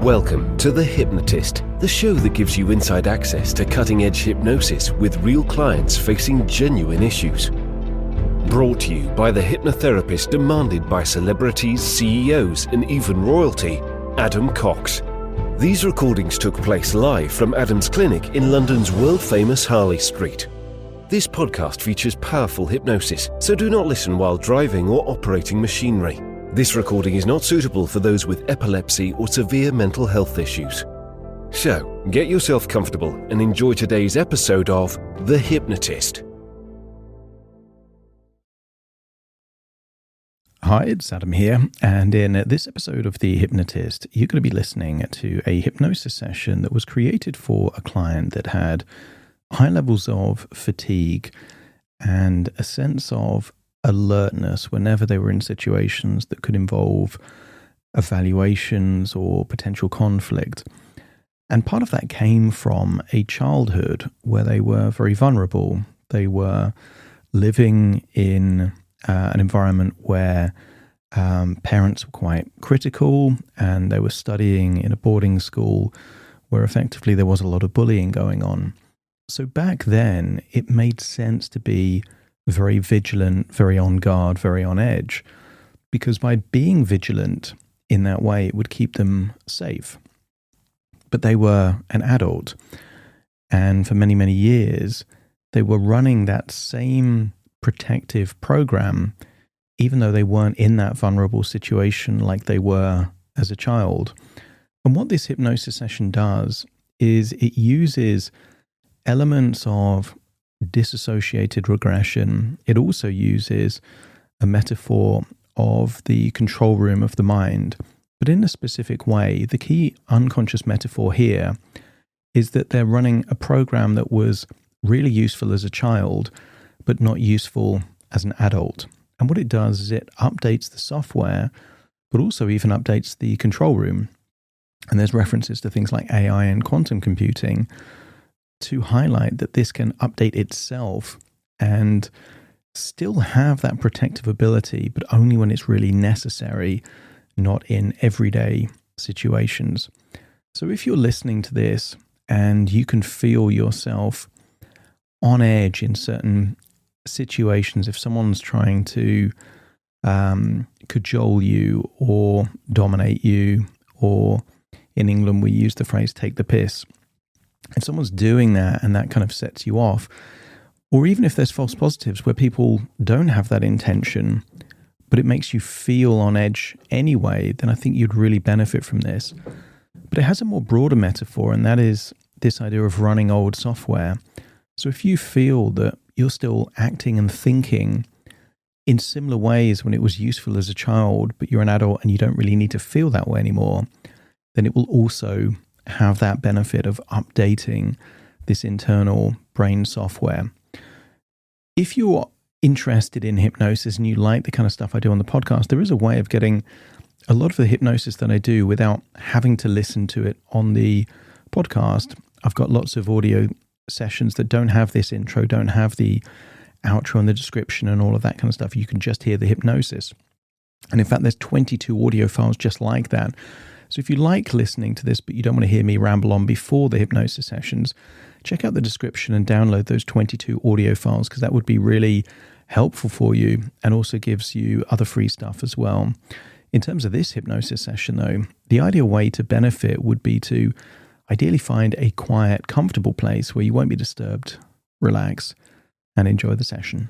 Welcome to The Hypnotist, the show that gives you inside access to cutting-edge hypnosis with real clients facing genuine issues. Brought to you by the hypnotherapist demanded by celebrities, CEOs, and even royalty, Adam Cox. These recordings took place live from Adam's clinic in London's world-famous Harley Street. This podcast features powerful hypnosis, so do not listen while driving or operating machinery. This recording is not suitable for those with epilepsy or severe mental health issues. So, get yourself comfortable and enjoy today's episode of The Hypnotist. Hi, it's Adam here, and in this episode of The Hypnotist, you're going to be listening to a hypnosis session that was created for a client that had high levels of fatigue and a sense of alertness whenever they were in situations that could involve evaluations or potential conflict. And part of that came from a childhood where they were very vulnerable. They were living in an environment where parents were quite critical, and they were studying in a boarding school where effectively there was a lot of bullying going on. So back then, it made sense to be very vigilant, very on guard, very on edge, because by being vigilant in that way, it would keep them safe. But they were an adult, and for many, many years, they were running that same protective program, even though they weren't in that vulnerable situation like they were as a child. And what this hypnosis session does is it uses elements of disassociated regression. It also uses a metaphor of the control room of the mind, but in a specific way. The key unconscious metaphor here is that they're running a program that was really useful as a child, but not useful as an adult. And what it does is it updates the software, but also even updates the control room. And there's references to things like AI and quantum computing to highlight that this can update itself and still have that protective ability, but only when it's really necessary, not in everyday situations. So if you're listening to this and you can feel yourself on edge in certain situations, if someone's trying to cajole you or dominate you, or in England we use the phrase take the piss, if someone's doing that and that kind of sets you off, or even if there's false positives where people don't have that intention, but it makes you feel on edge anyway, then I think you'd really benefit from this. But it has a more broader metaphor, and that is this idea of running old software. So if you feel that you're still acting and thinking in similar ways when it was useful as a child, but you're an adult and you don't really need to feel that way anymore, then it will also have that benefit of updating this internal brain software. If you're interested in hypnosis and you like the kind of stuff I do on the podcast, there is a way of getting a lot of the hypnosis that I do without having to listen to it on the podcast. I've got lots of audio sessions that don't have this intro, don't have the outro and the description and all of that kind of stuff. You can just hear the hypnosis. And in fact, there's 22 audio files just like that. So if you like listening to this, but you don't want to hear me ramble on before the hypnosis sessions, check out the description and download those 22 audio files, because that would be really helpful for you and also gives you other free stuff as well. In terms of this hypnosis session, though, the ideal way to benefit would be to ideally find a quiet, comfortable place where you won't be disturbed, relax, and enjoy the session.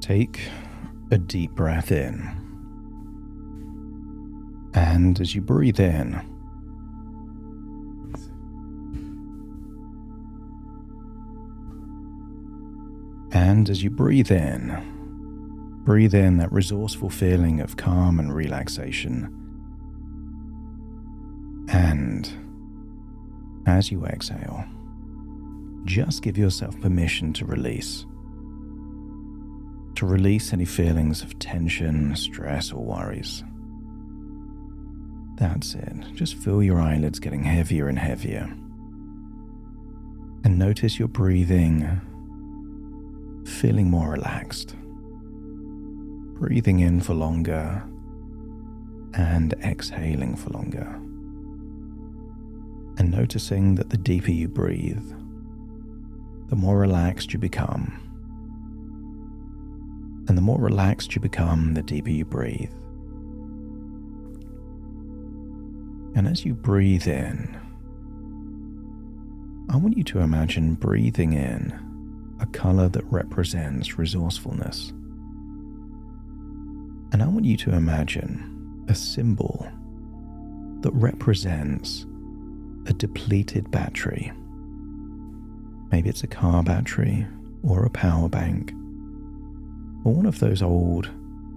Take a deep breath in. And as you breathe in, breathe in that resourceful feeling of calm and relaxation. And as you exhale, just give yourself permission to release. To release any feelings of tension, stress, or worries. That's it. Just feel your eyelids getting heavier and heavier. And notice your breathing, feeling more relaxed. Breathing in for longer and exhaling for longer. And noticing that the deeper you breathe, the more relaxed you become. And the more relaxed you become, the deeper you breathe. And as you breathe in, I want you to imagine breathing in a color that represents resourcefulness. And I want you to imagine a symbol that represents a depleted battery. Maybe it's a car battery or a power bank or one of those old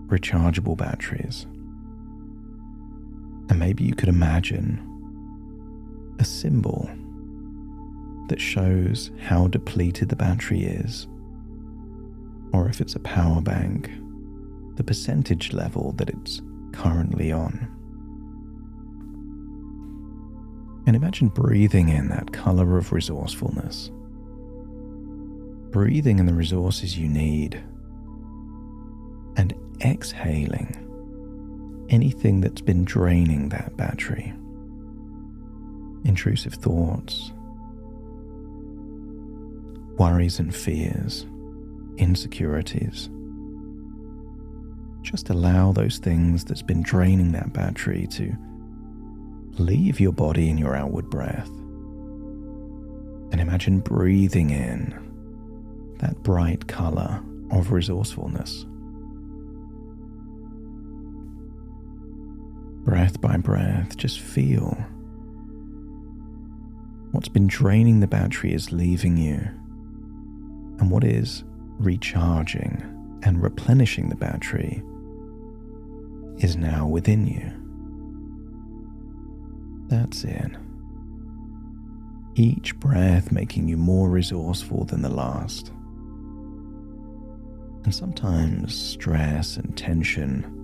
rechargeable batteries. And maybe you could imagine a symbol that shows how depleted the battery is, or if it's a power bank, the percentage level that it's currently on. And imagine breathing in that color of resourcefulness, breathing in the resources you need, and exhaling anything that's been draining that battery. Intrusive thoughts, worries and fears, insecurities. Just allow those things that's been draining that battery to leave your body in your outward breath. And imagine breathing in that bright color of resourcefulness. Breath by breath, just feel what's been draining the battery is leaving you, and what is recharging and replenishing the battery is now within you. That's it. Each breath making you more resourceful than the last. And sometimes stress and tension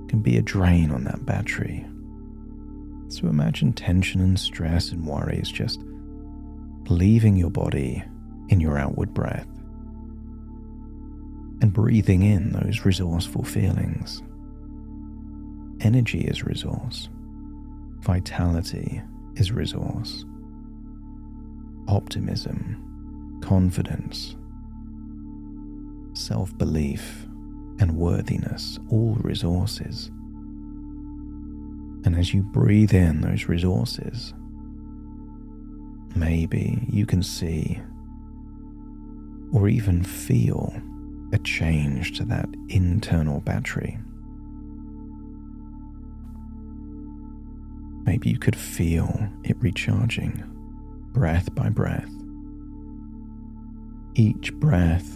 can be a drain on that battery. So imagine tension and stress and worries just leaving your body in your outward breath and breathing in those resourceful feelings. Energy is resource. Vitality is resource. Optimism, confidence, self-belief, and worthiness, all resources. And as you breathe in those resources, maybe you can see or even feel a change to that internal battery. Maybe you could feel it recharging breath by breath. Each breath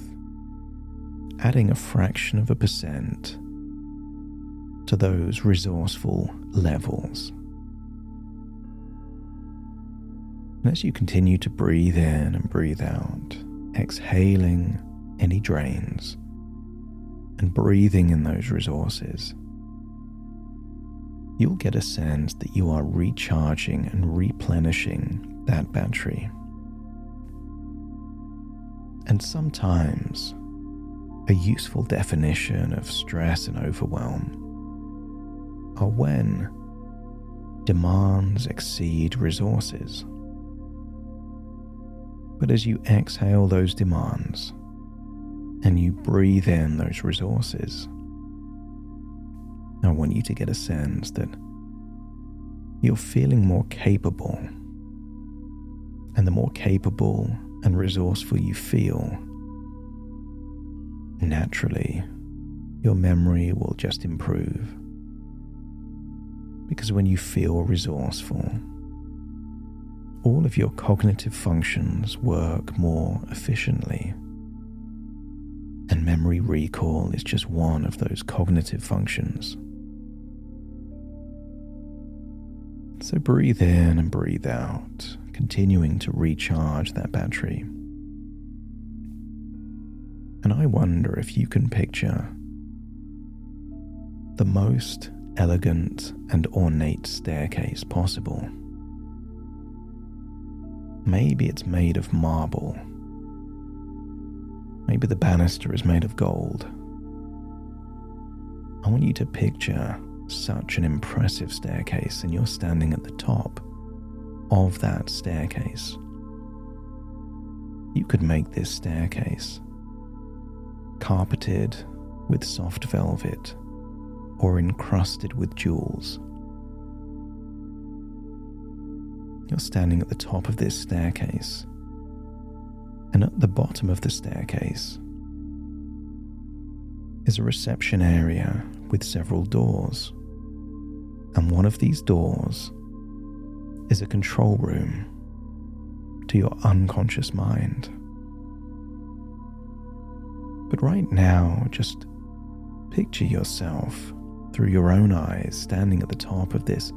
adding a fraction of a percent to those resourceful levels. And as you continue to breathe in and breathe out, exhaling any drains and breathing in those resources, you'll get a sense that you are recharging and replenishing that battery. And sometimes a useful definition of stress and overwhelm are when demands exceed resources. But as you exhale those demands and you breathe in those resources, I want you to get a sense that you're feeling more capable. And the more capable and resourceful you feel, naturally, your memory will just improve. Because when you feel resourceful, all of your cognitive functions work more efficiently. And memory recall is just one of those cognitive functions. So breathe in and breathe out, continuing to recharge that battery. And I wonder if you can picture the most elegant and ornate staircase possible. Maybe it's made of marble. Maybe the banister is made of gold. I want you to picture such an impressive staircase, and you're standing at the top of that staircase. You could make this staircase carpeted with soft velvet or encrusted with jewels. You're standing at the top of this staircase, and at the bottom of the staircase is a reception area with several doors, and one of these doors is a control room to your unconscious mind. But right now, just picture yourself through your own eyes standing at the top of this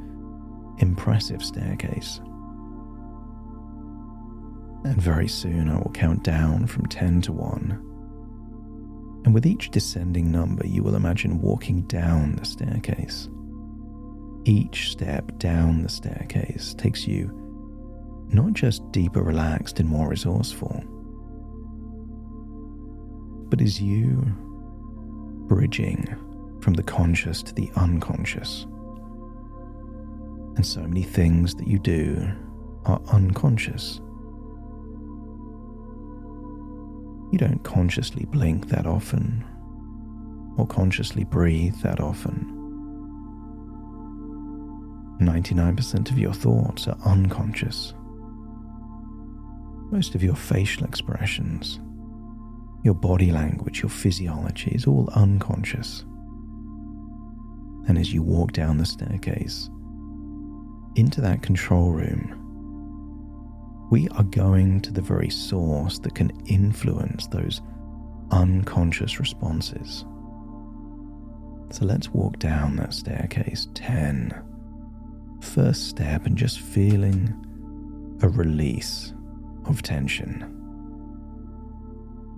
impressive staircase. And very soon I will count down from 10 to 1. And with each descending number, you will imagine walking down the staircase. Each step down the staircase takes you not just deeper relaxed and more resourceful, but is you bridging from the conscious to the unconscious. And so many things that you do are unconscious. You don't consciously blink that often, or consciously breathe that often. 99% of your thoughts are unconscious. Most of your facial expressions, your body language, your physiology is all unconscious. And as you walk down the staircase into that control room, we are going to the very source that can influence those unconscious responses. So let's walk down that staircase. 10. First step, and just feeling a release of tension.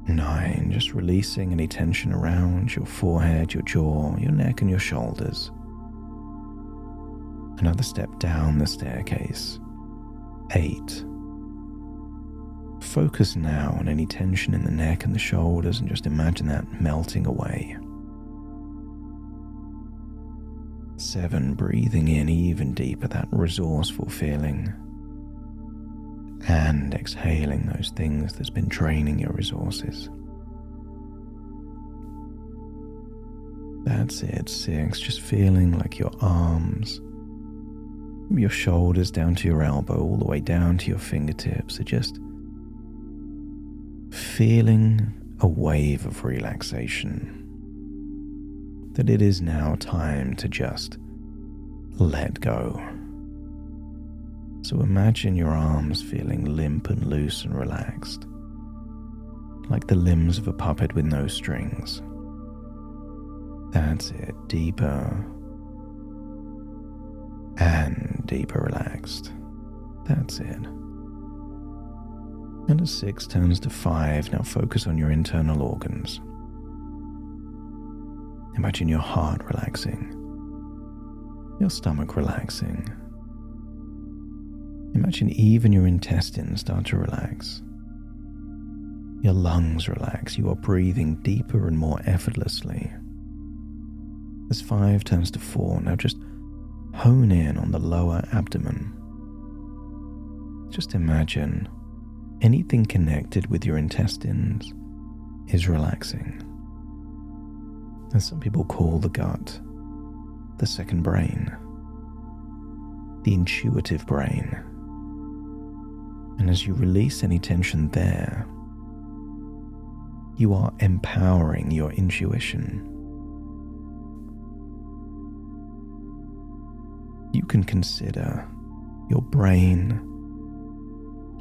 9. Just releasing any tension around your forehead, your jaw, your neck and your shoulders. Another step down the staircase. 8. Focus now on any tension in the neck and the shoulders and just imagine that melting away. 7. Breathing in even deeper, that resourceful feeling. And exhaling those things that's been draining your resources. That's it. 6. Just feeling like your arms, your shoulders down to your elbow, all the way down to your fingertips, are just feeling a wave of relaxation. That it is now time to just let go. So imagine your arms feeling limp and loose and relaxed, like the limbs of a puppet with no strings. That's it. Deeper and deeper relaxed. That's it. And as 6 turns to 5, now focus on your internal organs. Imagine your heart relaxing, your stomach relaxing. Imagine even your intestines start to relax. Your lungs relax. You are breathing deeper and more effortlessly. As 5 turns to 4, now just hone in on the lower abdomen. Just imagine anything connected with your intestines is relaxing. And some people call the gut the second brain, the intuitive brain. And as you release any tension there, you are empowering your intuition. you can consider your brain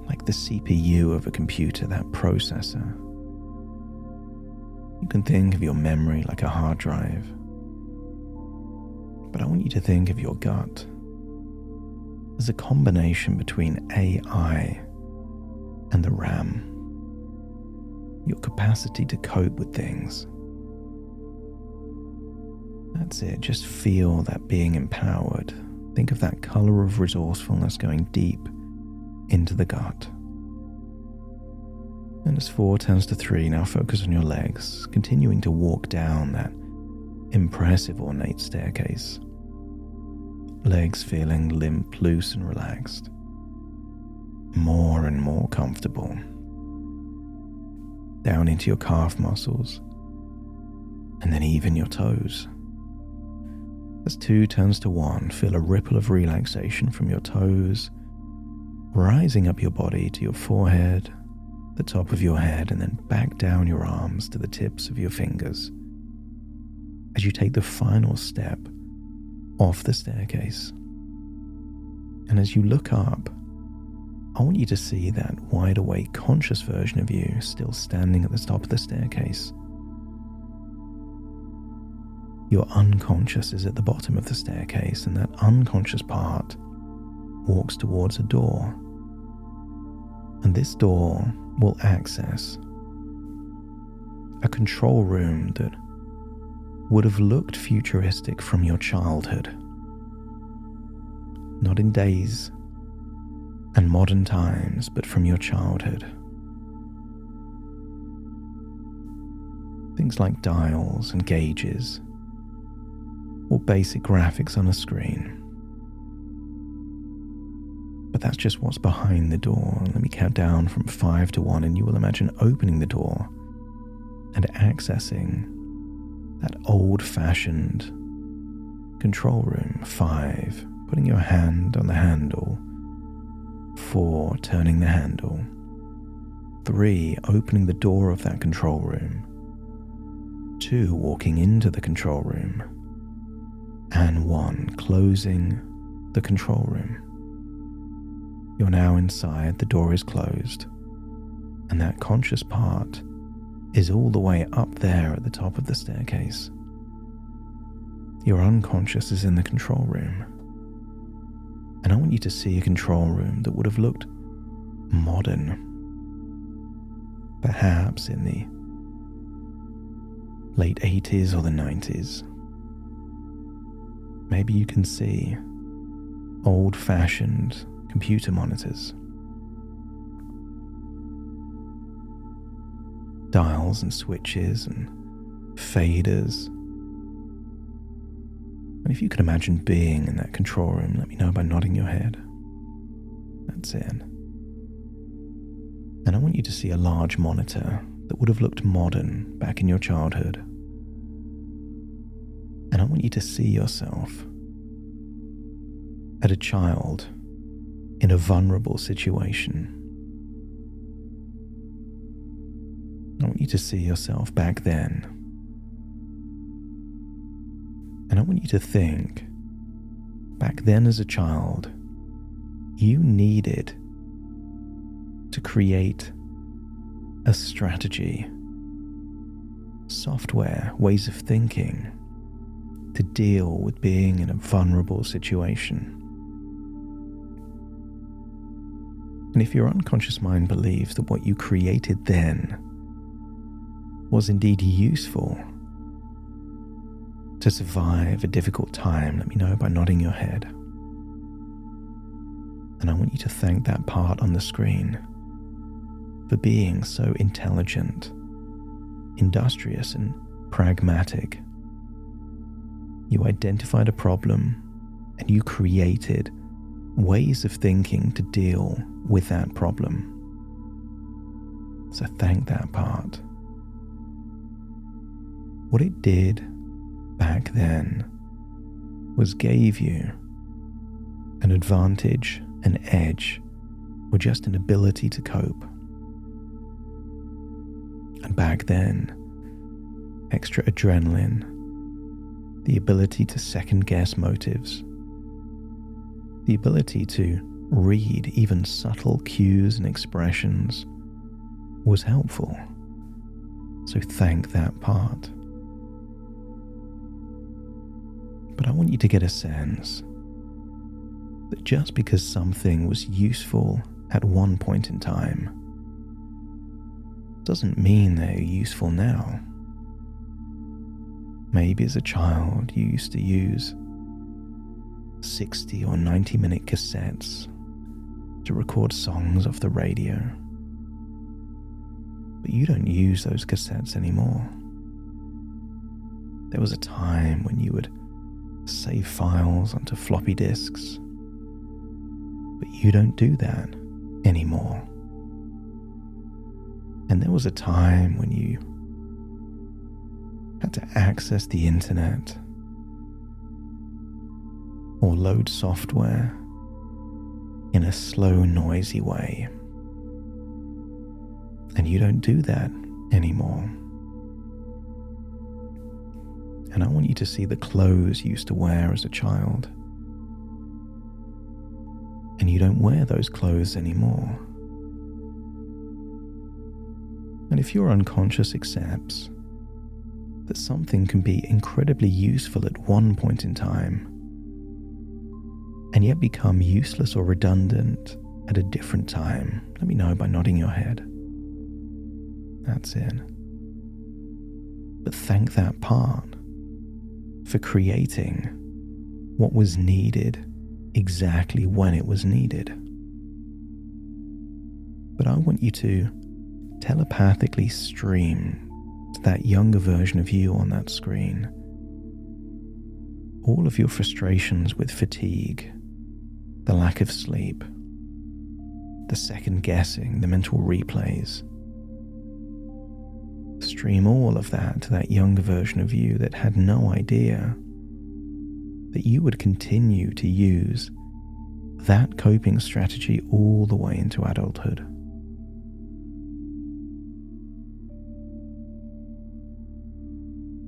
like the CPU of a computer, that processor. You can think of your memory like a hard drive. But I want you to think of your gut as a combination between AI and the RAM. Your capacity to cope with things. That's it, just feel that being empowered. Think of that color of resourcefulness going deep into the gut. And as 4 turns to 3, now focus on your legs, continuing to walk down that impressive ornate staircase. Legs feeling limp, loose and relaxed. More and more comfortable. Down into your calf muscles. And then even your toes. As 2 turns to 1, feel a ripple of relaxation from your toes, rising up your body to your forehead, the top of your head, and then back down your arms to the tips of your fingers. As you take the final step off the staircase. And as you look up, I want you to see that wide awake conscious version of you still standing at the top of the staircase. Your unconscious is at the bottom of the staircase, and that unconscious part walks towards a door. And this door will access a control room that would have looked futuristic from your childhood. Not in days and modern times, but from your childhood. Things like dials and gauges, or basic graphics on a screen. But that's just what's behind the door. Let me count down from 5 to 1, and you will imagine opening the door and accessing that old-fashioned control room. 5, putting your hand on the handle. 4, turning the handle. 3, opening the door of that control room. 2, walking into the control room. And 1, closing the control room. You're now inside, the door is closed, and that conscious part is all the way up there at the top of the staircase. Your unconscious is in the control room. And I want you to see a control room that would have looked modern, perhaps in the late 80s or the 90s. Maybe you can see old-fashioned computer monitors, dials and switches and faders. And if you can imagine being in that control room, let me know by nodding your head. That's it. And I want you to see a large monitor that would have looked modern back in your childhood. And I want you to see yourself as a child in a vulnerable situation. I want you to see yourself back then. And I want you to think, back then as a child, you needed to create a strategy, software, ways of thinking to deal with being in a vulnerable situation. And if your unconscious mind believes that what you created then was indeed useful to survive a difficult time, let me know by nodding your head. And I want you to thank that part on the screen for being so intelligent, industrious, and pragmatic. You identified a problem and you created ways of thinking to deal with that problem. So thank that part. What it did back then was gave you an advantage, an edge, or just an ability to cope. And back then, extra adrenaline, the ability to second guess motives, The ability to read even subtle cues and expressions was helpful. So thank that part. But I want you to get a sense that just because something was useful at one point in time doesn't mean they're useful now. Maybe as a child you used to use 60 or 90-minute cassettes to record songs off the radio. But you don't use those cassettes anymore. There was a time when you would save files onto floppy disks, but you don't do that anymore. And there was a time when you had to access the internet or load software in a slow, noisy way. And you don't do that anymore. And I want you to see the clothes you used to wear as a child. And you don't wear those clothes anymore. And if your unconscious accepts that something can be incredibly useful at one point in time, and yet become useless or redundant at a different time, let me know by nodding your head. That's it. But thank that part for creating what was needed exactly when it was needed. But I want you to telepathically stream to that younger version of you on that screen all of your frustrations with fatigue, the lack of sleep, the second guessing, the mental replays. Stream all of that to that younger version of you that had no idea that you would continue to use that coping strategy all the way into adulthood.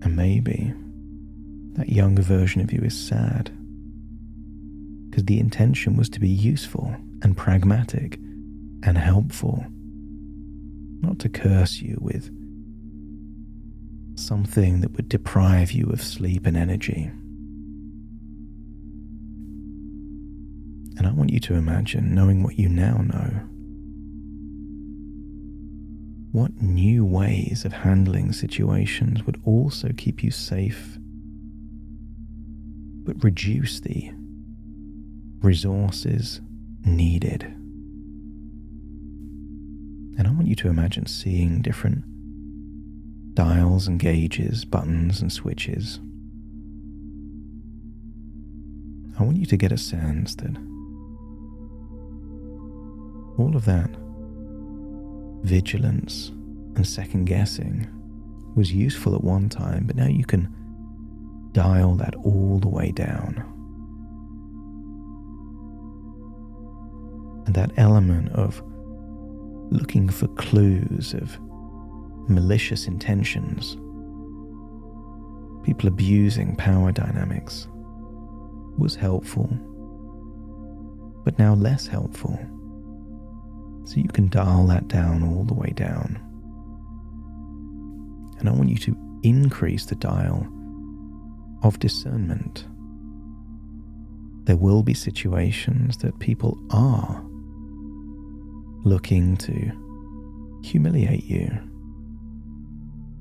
And maybe that younger version of you is sad because the intention was to be useful and pragmatic and helpful, not to curse you with something that would deprive you of sleep and energy. And I want you to imagine, knowing what you now know, what new ways of handling situations would also keep you safe, but reduce the resources needed. And I want you to imagine seeing different dials and gauges, buttons and switches. I want you to get a sense that all of that vigilance and second guessing was useful at one time, but now you can dial that all the way down. And that element of looking for clues of malicious intentions, people abusing power dynamics, was helpful, but now less helpful. So you can dial that down all the way down. And I want you to increase the dial of discernment. There will be situations that people are looking to humiliate you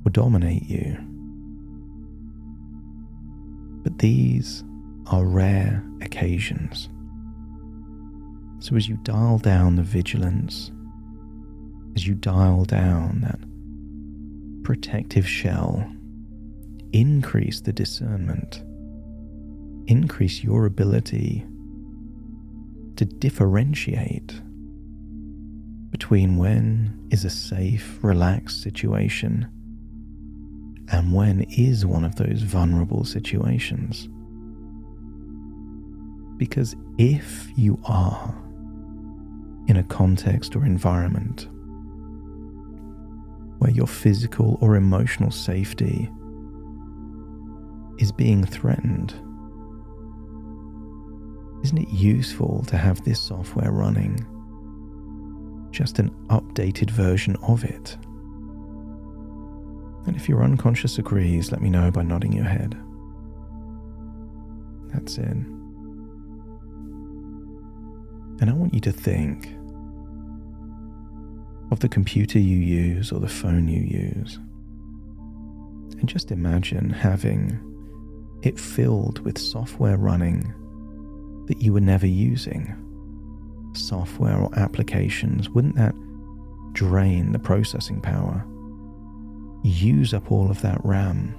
or dominate you. But these are rare occasions. So as you dial down the vigilance, as you dial down that protective shell, increase the discernment, increase your ability to differentiate between when is a safe, relaxed situation and when is one of those vulnerable situations. Because if you are in a context or environment where your physical or emotional safety is being threatened, Isn't it useful to have this software running? Just an updated version of it. And if your unconscious agrees, let me know by nodding your head. That's it. And I want you to think of the computer you use or the phone you use. And just imagine having it filled with software running that you were never using. Software or applications, wouldn't that drain the processing power? Use up all of that RAM?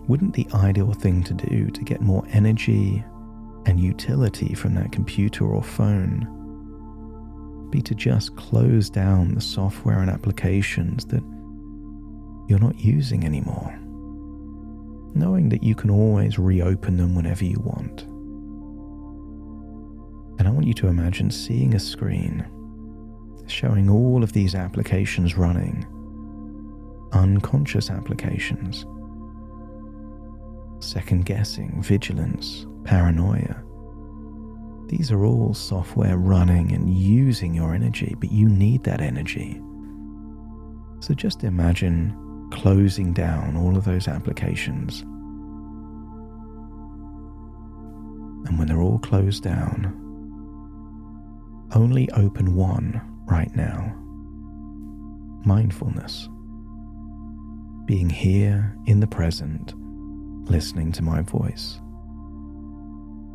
Wouldn't the ideal thing to do to get more energy and utility from that computer or phone be to just close down the software and applications that you're not using anymore, knowing that you can always reopen them whenever you want? And I want you to imagine seeing a screen showing all of these applications running, unconscious applications, second guessing, vigilance, paranoia. These are all software running and using your energy, but you need that energy. So just imagine closing down all of those applications. And when they're all closed down, only open one right now. Mindfulness. Being here in the present, listening to my voice.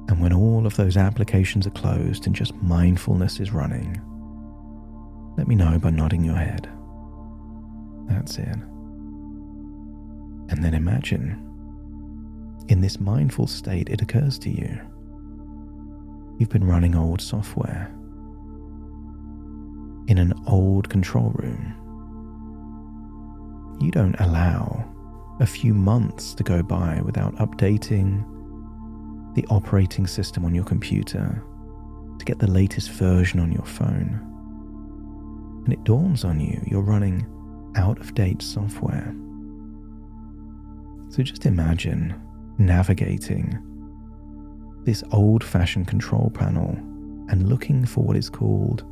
And when all of those applications are closed and just mindfulness is running, let me know by nodding your head. That's it. And then imagine, in this mindful state, it occurs to you, you've been running old software in an old control room. You don't allow a few months to go by without updating the operating system on your computer to get the latest version on your phone. And it dawns on you, you're running out-of-date software. So just imagine navigating this old-fashioned control panel and looking for what is called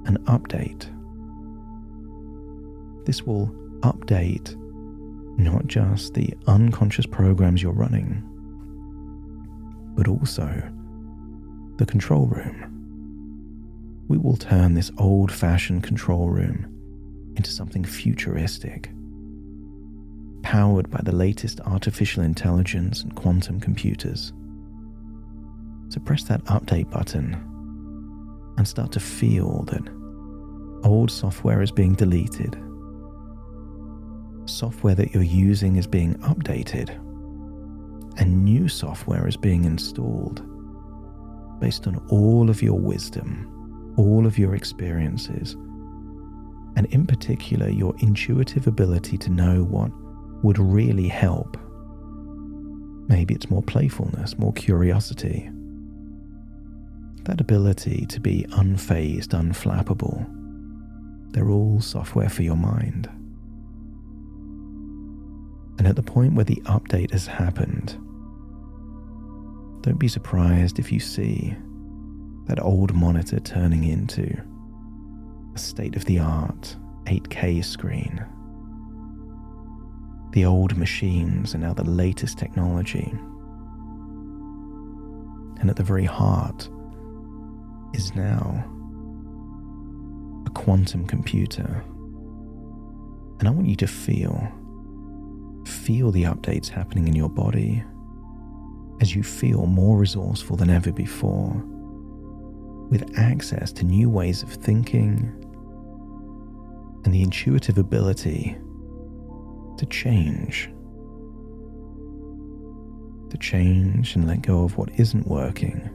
an update. This will update not just the unconscious programs you're running, but also the control room. We will turn this old-fashioned control room into something futuristic, powered by the latest artificial intelligence and quantum computers. So press that update button and start to feel that old software is being deleted. Software that you're using is being updated, and new software is being installed based on all of your wisdom, all of your experiences, and in particular your intuitive ability to know what would really help. Maybe it's more playfulness, more curiosity. That ability to be unfazed, unflappable. They're all software for your mind. And at the point where the update has happened, don't be surprised if you see that old monitor turning into a state-of-the-art 8K screen. The old machines are now the latest technology. And at the very heart is now a quantum computer. And I want you to feel the updates happening in your body as you feel more resourceful than ever before, with access to new ways of thinking and the intuitive ability to change and let go of what isn't working,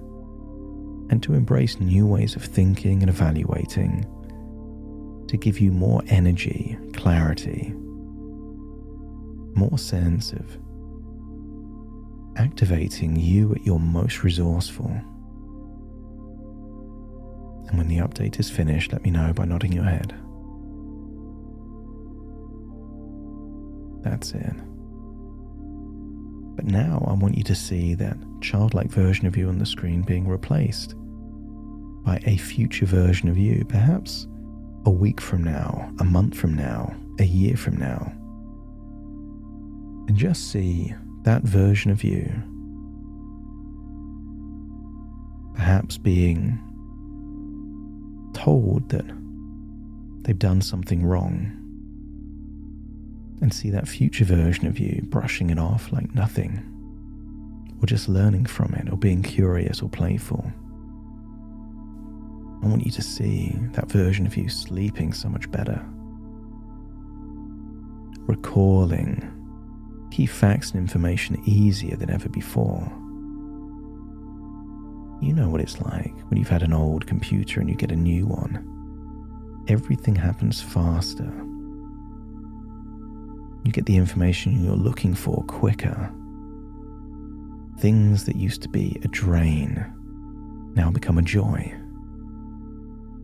and to embrace new ways of thinking and evaluating to give you more energy, clarity, more sense of activating you at your most resourceful. And when the update is finished, let me know by nodding your head. That's it. But now I want you to see that childlike version of you on the screen being replaced by a future version of you, perhaps a week from now, a month from now, a year from now. And just see that version of you perhaps being told that they've done something wrong, and see that future version of you brushing it off like nothing, or just learning from it, or being curious or playful. I want you to see that version of you sleeping so much better, recalling key facts and information easier than ever before. You know what it's like when you've had an old computer and you get a new one. Everything happens faster. You get the information you're looking for quicker. Things that used to be a drain now become a joy.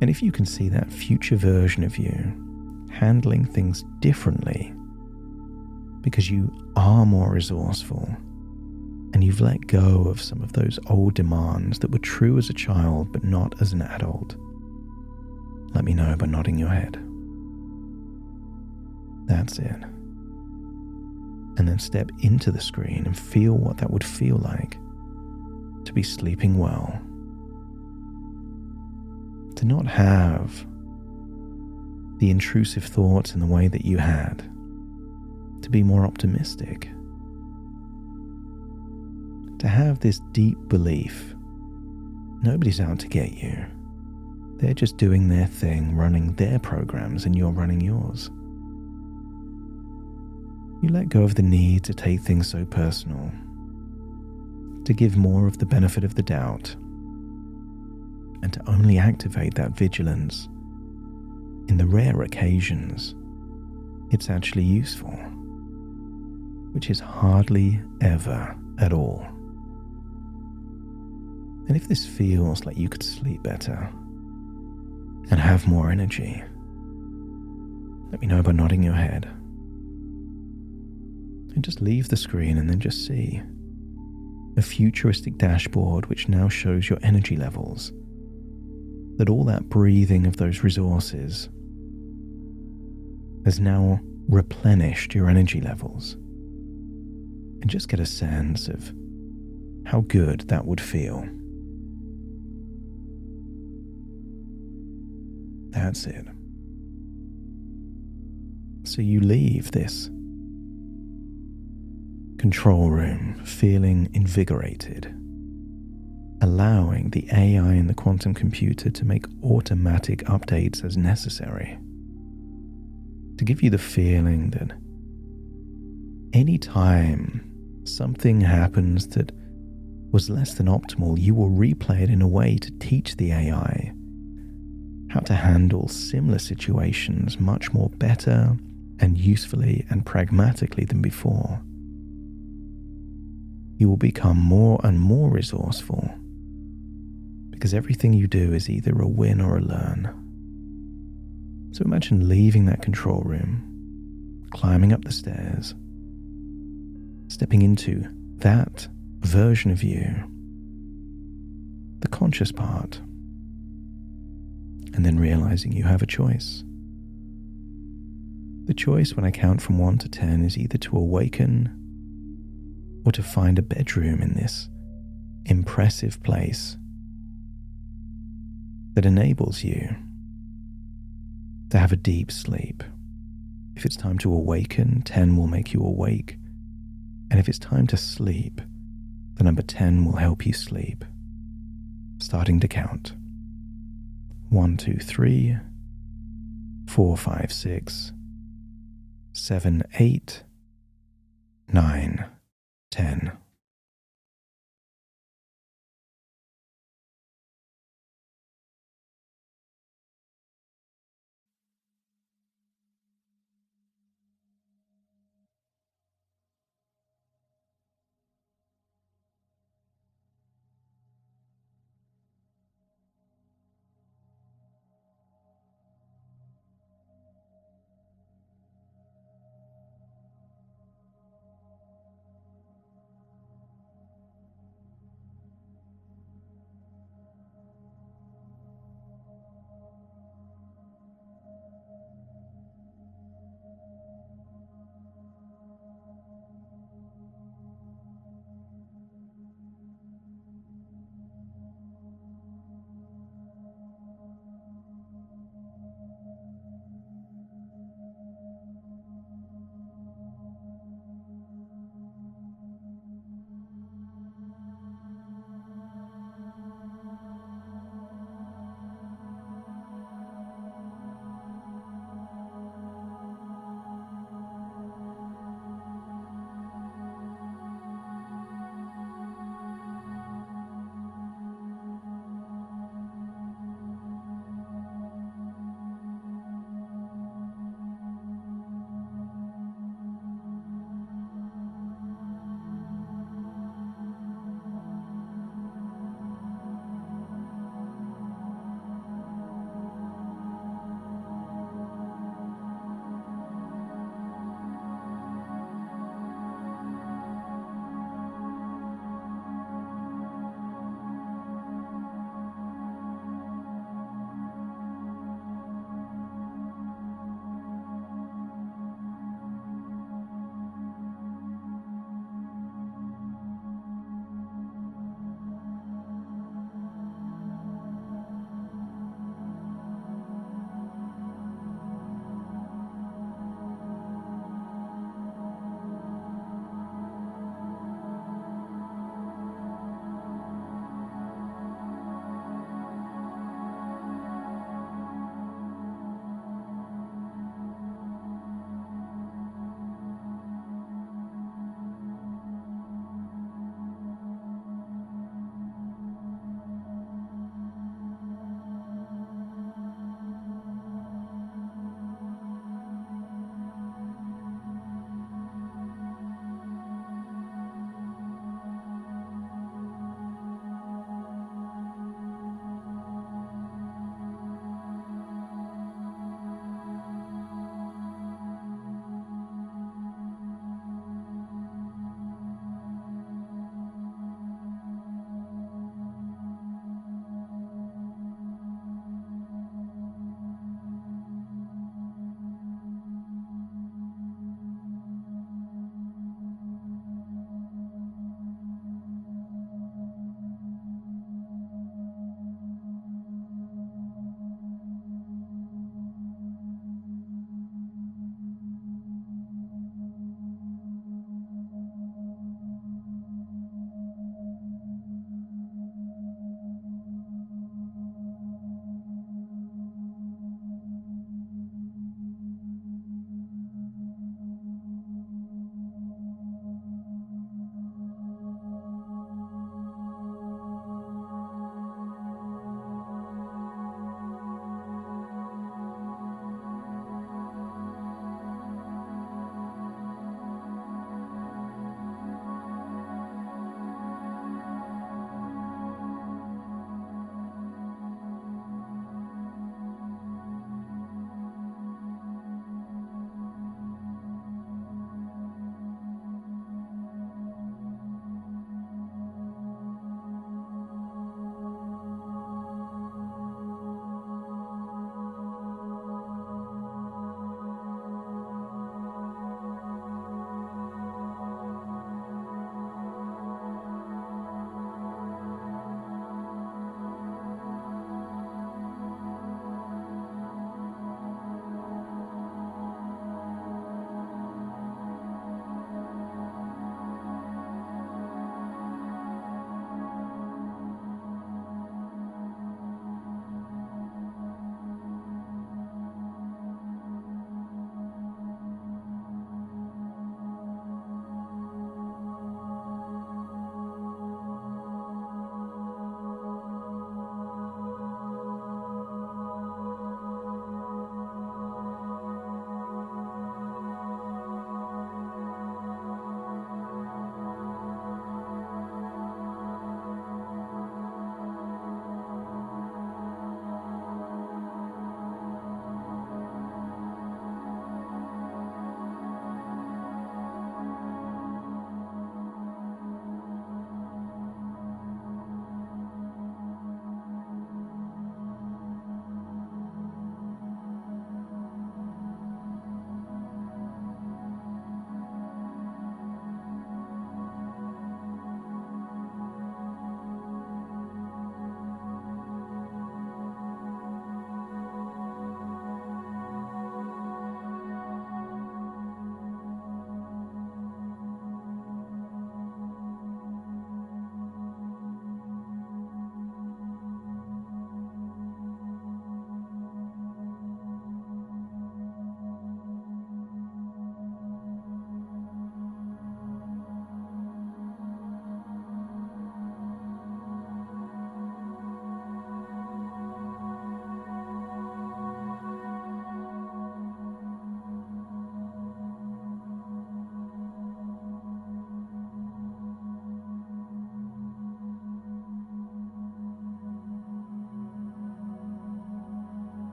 And if you can see that future version of you handling things differently because you are more resourceful and you've let go of some of those old demands that were true as a child but not as an adult, let me know by nodding your head. That's it. And then step into the screen and feel what that would feel like to be sleeping well. To not have the intrusive thoughts in the way that you had. To be more optimistic. To have this deep belief nobody's out to get you. They're just doing their thing, running their programs, and you're running yours. You let go of the need to take things so personal, to give more of the benefit of the doubt, and to only activate that vigilance in the rare occasions it's actually useful, which is hardly ever at all. And if this feels like you could sleep better and have more energy, let me know by nodding your head. And just leave the screen and then just see a futuristic dashboard which now shows your energy levels, that all that breathing of those resources has now replenished your energy levels. And just get a sense of how good that would feel. That's it. So you leave this control room feeling invigorated, allowing the AI and the quantum computer to make automatic updates as necessary, to give you the feeling that any time something happens that was less than optimal, you will replay it in a way to teach the AI how to handle similar situations much more better and usefully and pragmatically than before. You will become more and more resourceful because everything you do is either a win or a learn. So imagine leaving that control room, climbing up the stairs, stepping into that version of you, the conscious part, and then realizing you have a choice. The choice when I count from 1 to 10 is either to awaken or to find a bedroom in this impressive place that enables you to have a deep sleep. If it's time to awaken, 10 will make you awake. And if it's time to sleep, the number 10 will help you sleep. Starting to count. 1, 2, 3, 4, 5, 6, 7, 8, 9, 10.